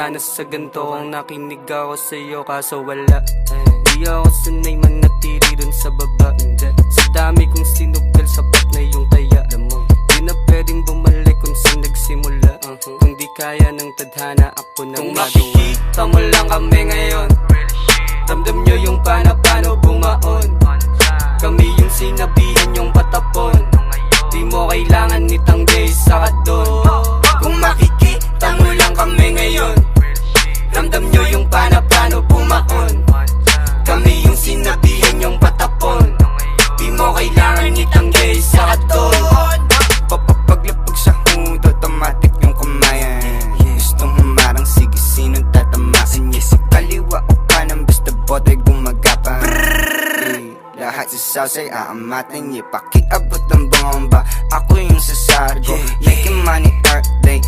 sana sa ganito ang nakinig ako sa'yo, kaso wala. Di ako sanay manatili dun sa baba. Sa dami kong sinugal, sapat na yung taya. Di na pwedeng bumalik kung saan nagsimula. Kung di kaya ng tadhana, ako nang kung makikita mo lang kami ngayon, ramdam nyo yung paano bumaon. Kami yung sinabihan yung patapon. Di mo kailangan itanggay sa kadon. Kung makikita mo lang kami ngayon, ramdam nyo yung paano bumaon. Kami yung sinabihan yung patapon. Di mo kailangan itanggay sa kadon. Paglapag sa hood, automatic yung kamayan. Gustong humarang, sige sinong tatamaan niya. Sa kaliwa o kanan, basta boto'y gumagapang. Lahat sa sawsay aamatin niya. Pakiabot ng bomba, ako yung sasargo. Making money every day,